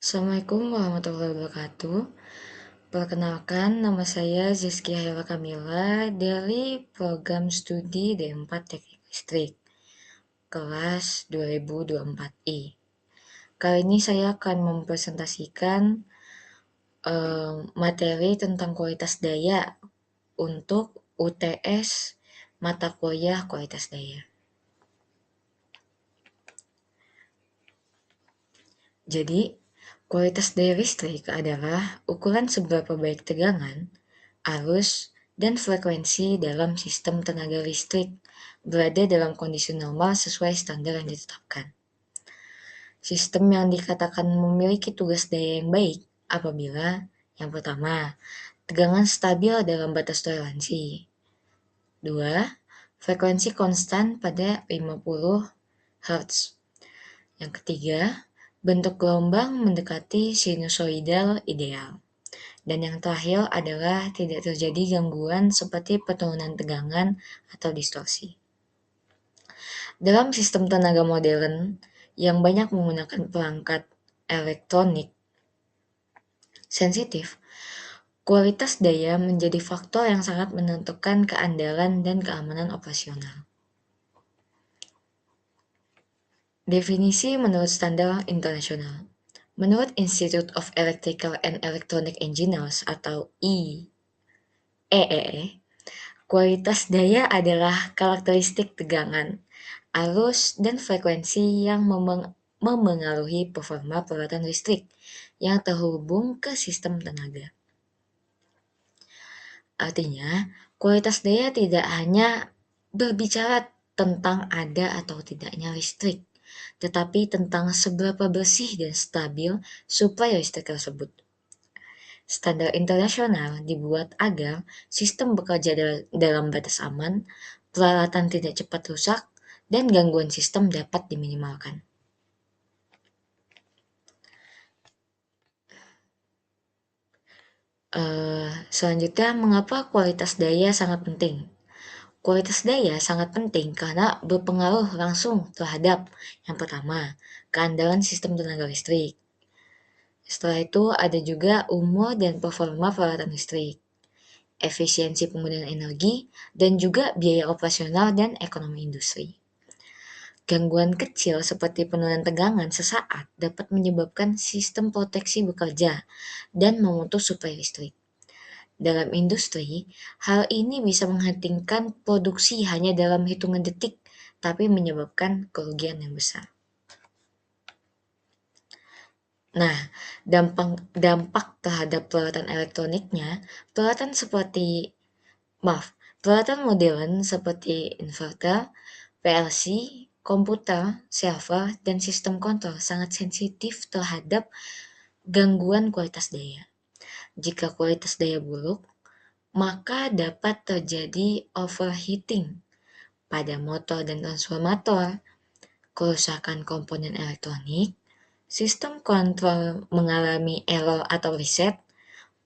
Assalamualaikum warahmatullahi wabarakatuh. Perkenalkan, nama saya Zizkia Hela Kamila dari program studi D4 Teknik Listrik, kelas 2024I. Kali ini saya akan mempresentasikan materi tentang kualitas daya untuk UTS mata kuliah kualitas daya. Jadi, kualitas daya listrik adalah ukuran seberapa baik tegangan, arus, dan frekuensi dalam sistem tenaga listrik berada dalam kondisi normal sesuai standar yang ditetapkan. Sistem yang dikatakan memiliki tugas daya yang baik apabila yang pertama, tegangan stabil dalam batas toleransi. 2. Frekuensi konstan pada 50 Hz. Yang ketiga, bentuk gelombang mendekati sinusoidal ideal. Dan yang terakhir adalah tidak terjadi gangguan seperti penurunan tegangan atau distorsi. Dalam sistem tenaga modern yang banyak menggunakan perangkat elektronik sensitif, kualitas daya menjadi faktor yang sangat menentukan keandalan dan keamanan operasional. Definisi menurut standar internasional. Menurut Institute of Electrical and Electronic Engineers atau IEEE, kualitas daya adalah karakteristik tegangan, arus, dan frekuensi yang memengaruhi performa peralatan listrik yang terhubung ke sistem tenaga. Artinya, kualitas daya tidak hanya berbicara tentang ada atau tidaknya listrik, tetapi tentang seberapa bersih dan stabil suplai listrik tersebut. Standar internasional dibuat agar sistem bekerja dalam batas aman, peralatan tidak cepat rusak, dan gangguan sistem dapat diminimalkan. Selanjutnya, mengapa kualitas daya sangat penting? Kualitas daya sangat penting karena berpengaruh langsung terhadap yang pertama, keandalan sistem tenaga listrik. Setelah itu ada juga umur dan performa peralatan listrik, efisiensi penggunaan energi, dan juga biaya operasional dan ekonomi industri. Gangguan kecil seperti penurunan tegangan sesaat dapat menyebabkan sistem proteksi bekerja dan memutus suplai listrik. Dalam industri, hal ini bisa menghentikan produksi hanya dalam hitungan detik, tapi menyebabkan kerugian yang besar. Nah, dampak terhadap peralatan elektroniknya, peralatan modern seperti inverter, PLC, komputer, server, dan sistem kontrol sangat sensitif terhadap gangguan kualitas daya. Jika kualitas daya buruk, maka dapat terjadi overheating pada motor dan transformator, kerusakan komponen elektronik, sistem kontrol mengalami error atau reset,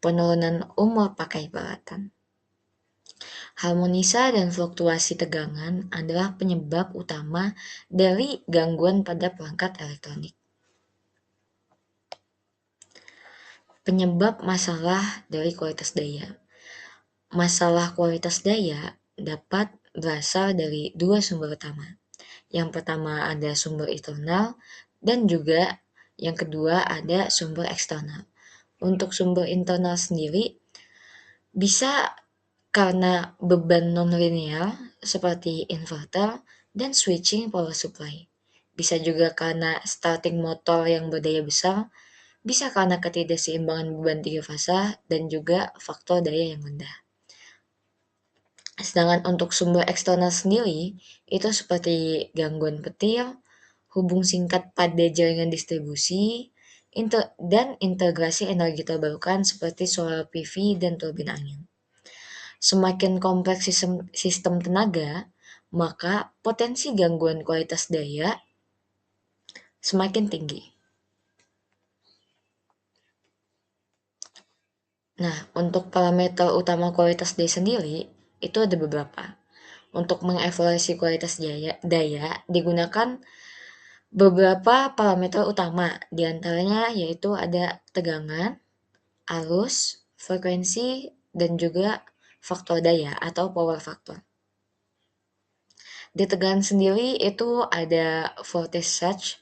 penurunan umur pakai peralatan. Harmonisa dan fluktuasi tegangan adalah penyebab utama dari gangguan pada perangkat elektronik. Penyebab masalah dari kualitas daya. Masalah kualitas daya dapat berasal dari dua sumber utama. Yang pertama ada sumber internal dan juga yang kedua ada sumber eksternal. Untuk sumber internal sendiri bisa karena beban non-linear seperti inverter dan switching power supply. Bisa juga karena starting motor yang berdaya besar, bisa karena ketidakseimbangan beban 3 fasa dan juga faktor daya yang rendah. Sedangkan untuk sumber eksternal sendiri, itu seperti gangguan petir, hubung singkat pada jaringan distribusi, dan integrasi energi terbarukan seperti solar PV dan turbin angin. Semakin kompleks sistem tenaga, maka potensi gangguan kualitas daya semakin tinggi. Nah, untuk parameter utama kualitas daya sendiri, itu ada beberapa. Untuk mengevaluasi kualitas daya digunakan Beberapa parameter utama, diantaranya yaitu ada tegangan, arus, frekuensi, dan juga faktor daya atau power factor. Di tegangan sendiri itu ada voltage surge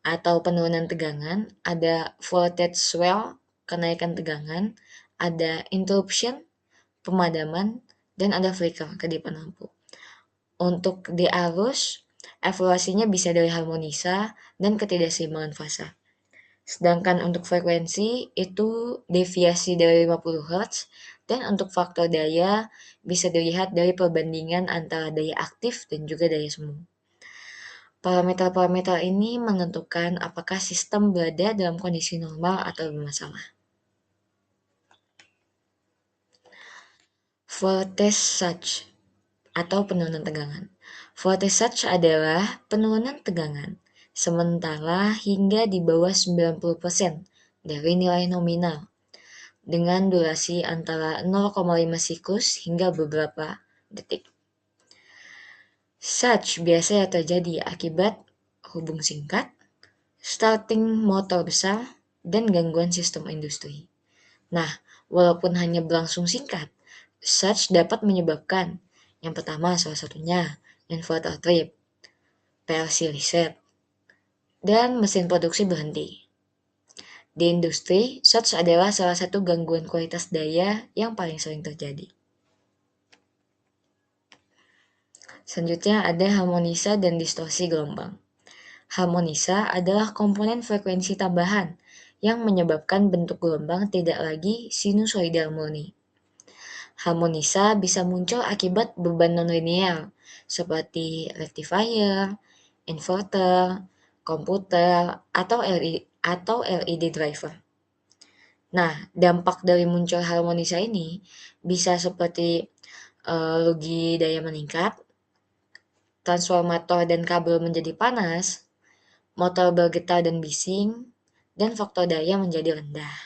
atau penurunan tegangan, ada voltage swell, kenaikan tegangan, ada interruption, pemadaman, dan ada flicker, kedipan lampu. Untuk di arus, evaluasinya bisa dari harmonisa dan ketidakseimbangan fasa. Sedangkan untuk frekuensi itu deviasi dari 50 Hz, dan untuk faktor daya bisa dilihat dari perbandingan antara daya aktif dan juga daya semu. Parameter-parameter ini menentukan apakah sistem berada dalam kondisi normal atau bermasalah. Voltage surge atau penurunan tegangan. Voltage surge adalah penurunan tegangan sementara hingga di bawah 90% dari nilai nominal dengan durasi antara 0,5 siklus hingga beberapa detik. Surge biasanya terjadi akibat hubung singkat, starting motor besar, dan gangguan sistem industri. Nah, walaupun hanya berlangsung singkat, surge dapat menyebabkan yang pertama salah satunya inverter trip, PLC reset, dan mesin produksi berhenti. Di industri, surge adalah salah satu gangguan kualitas daya yang paling sering terjadi. Selanjutnya ada harmonisa dan distorsi gelombang. Harmonisa adalah komponen frekuensi tambahan yang menyebabkan bentuk gelombang tidak lagi sinusoidal murni. Harmonisa bisa muncul akibat beban nonlinear seperti rectifier, inverter, komputer, atau LED driver. Nah, dampak dari muncul harmonisa ini bisa seperti rugi daya meningkat, transformator dan kabel menjadi panas, motor bergetar dan bising, dan faktor daya menjadi rendah.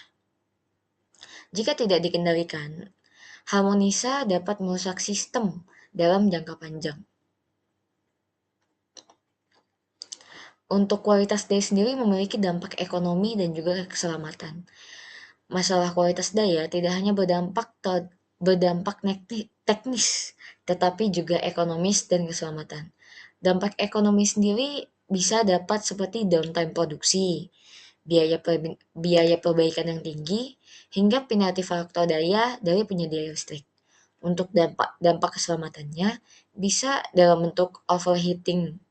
Jika tidak dikendalikan, harmonisa dapat merusak sistem dalam jangka panjang. Untuk kualitas daya sendiri memiliki dampak ekonomi dan juga keselamatan. Masalah kualitas daya tidak hanya berdampak teknis, tetapi juga ekonomis dan keselamatan. Dampak ekonomi sendiri bisa dapat seperti downtime produksi, biaya perbaikan yang tinggi, hingga penalti faktor daya dari penyedia listrik. Untuk dampak keselamatannya bisa dalam bentuk overheating,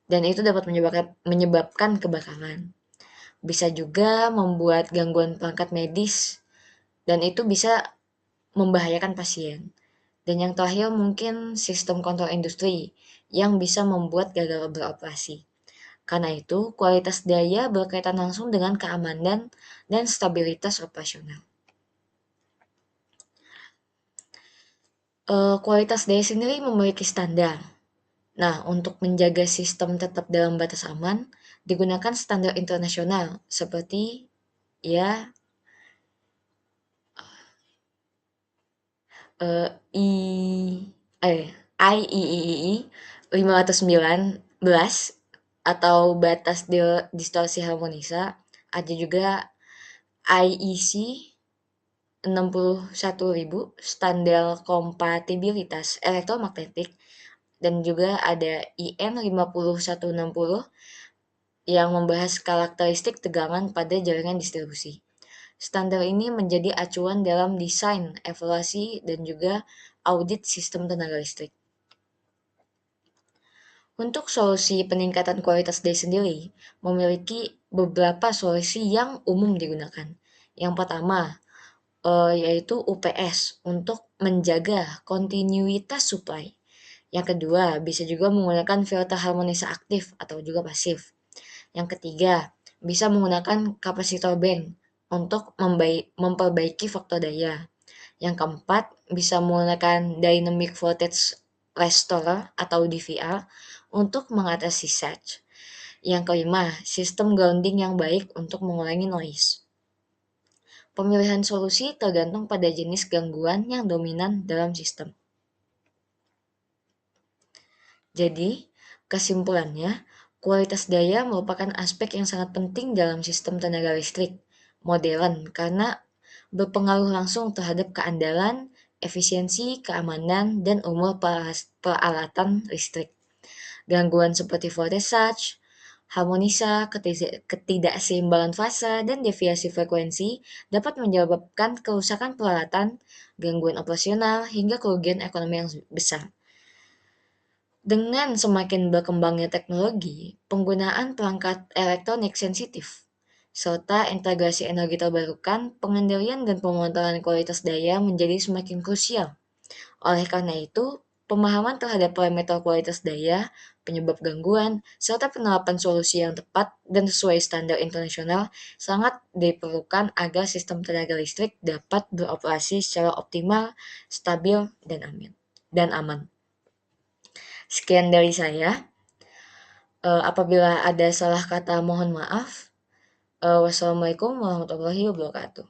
dan itu dapat menyebabkan kebakaran. Bisa juga membuat gangguan perangkat medis, dan itu bisa membahayakan pasien. Dan yang terakhir mungkin sistem kontrol industri yang bisa membuat gagal beroperasi. Karena itu, kualitas daya berkaitan langsung dengan keamanan dan stabilitas operasional. Kualitas daya sendiri memiliki standar. Nah, untuk menjaga sistem tetap dalam batas aman, digunakan standar internasional seperti ya I IEEE 519 atau batas distorsi harmonisa, ada juga IEC 61000 standar kompatibilitas elektromagnetik, dan juga ada IN 50160 yang membahas karakteristik tegangan pada jaringan distribusi. Standar ini menjadi acuan dalam desain, evaluasi, dan juga audit sistem tenaga listrik. Untuk solusi peningkatan kualitas daya sendiri, memiliki beberapa solusi yang umum digunakan. Yang pertama, yaitu UPS untuk menjaga kontinuitas supply. Yang kedua, bisa juga menggunakan filter harmonisa aktif atau juga pasif. Yang ketiga, bisa menggunakan kapasitor bank untuk memperbaiki faktor daya. Yang keempat, bisa menggunakan dynamic voltage restorer atau DVR untuk mengatasi surge. Yang kelima, sistem grounding yang baik untuk mengurangi noise. Pemilihan solusi tergantung pada jenis gangguan yang dominan dalam sistem. Jadi, kesimpulannya, Kualitas daya merupakan aspek yang sangat penting dalam sistem tenaga listrik modern karena berpengaruh langsung terhadap keandalan, efisiensi, keamanan, dan umur peralatan listrik. Gangguan seperti voltage surge, harmonisa, ketidakseimbangan fase, dan deviasi frekuensi dapat menyebabkan kerusakan peralatan, gangguan operasional, hingga kerugian ekonomi yang besar. Dengan semakin berkembangnya teknologi, penggunaan perangkat elektronik sensitif, serta integrasi energi terbarukan, pengendalian dan pemonitoran kualitas daya menjadi semakin krusial. Oleh karena itu, pemahaman terhadap parameter kualitas daya, penyebab gangguan, serta penerapan solusi yang tepat dan sesuai standar internasional sangat diperlukan agar sistem tenaga listrik dapat beroperasi secara optimal, stabil, dan aman. Sekian dari saya. Apabila ada salah kata mohon maaf. Wassalamualaikum warahmatullahi wabarakatuh.